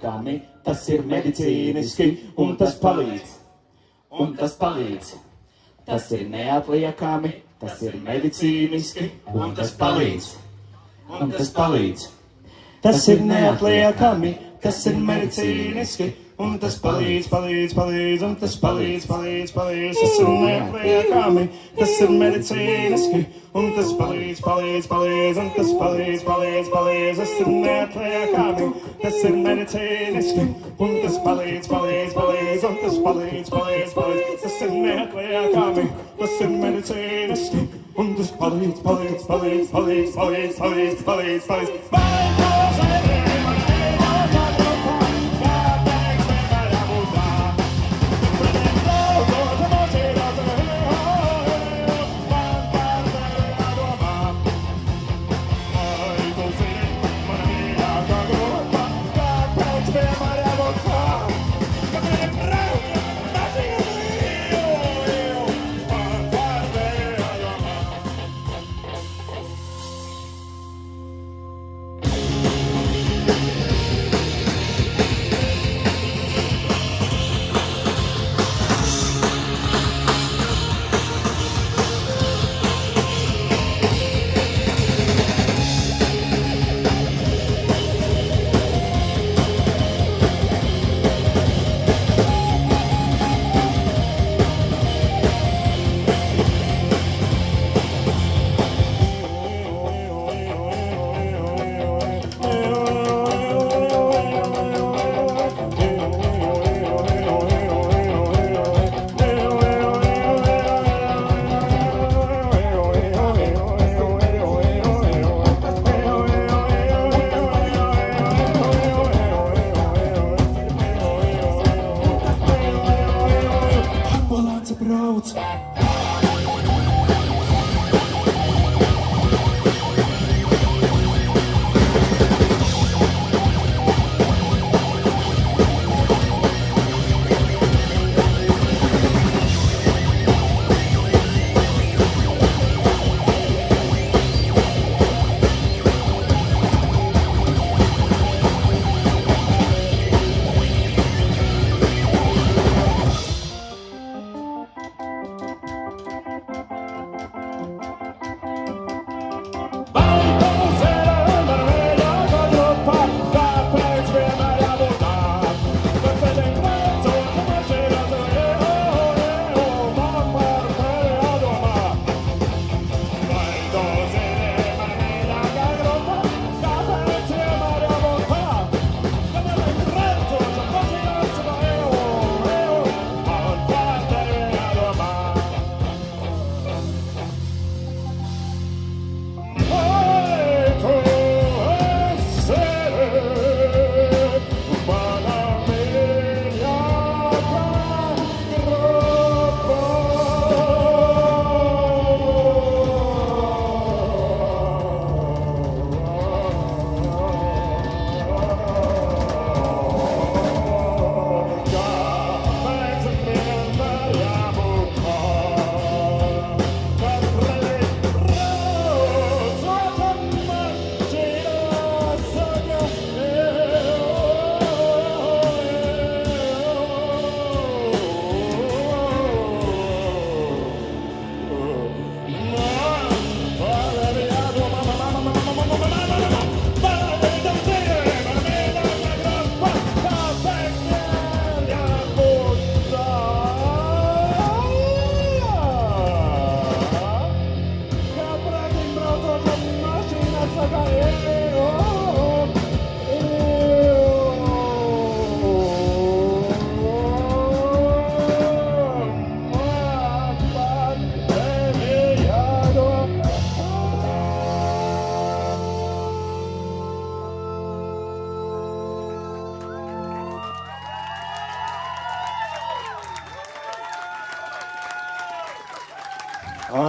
neatliekami, tas ir medicīniski, un tas palīdz. Un tas palīdz. Tas ir neatliekami, tas ir medicīniski, un tas palīdz. Un tas palīdz. Tas ir neatliekami, tas ir medicīniski, un tas palīdz, palīdz, palīdz, un tas palīdz, palīdz, palīdz. Tas ir neatliekami, tas ir medicīniski, un tas palīdz, palīdz, palīdz, un tas palīdz, palīdz, palīdz. Tas ir neatliekami, tas ir medicīniski, un tas palīdz, palīdz, palīdz, un tas palīdz, palīdz, palīdz. Tas ir neatliekami, tas ir medicīniski, un tas palīdz, palīdz, palīdz, palīdz, palīdz, palīdz, palīdz, palīdz.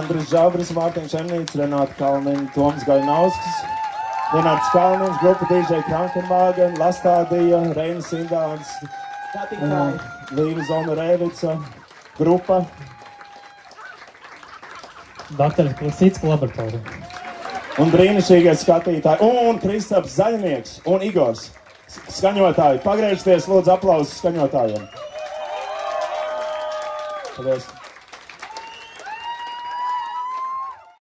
Andris Žabris, Mārtiņš Emnīts, Renāta Kalniņa, Toms Gaļnauskas, Renāts Kalniņš, grupa DJ Krankenvāgen, Lastādija, Reinis Indāns, Līva Zona Rēvica, grupa. Dr. Klasītska laboratorija. Un brīnišķīgie skatītāji, un Kristaps Zaļnieks, un Igors Skaņotāji, pagriežties, lūdzu, aplausus skaņotājiem. Paldies.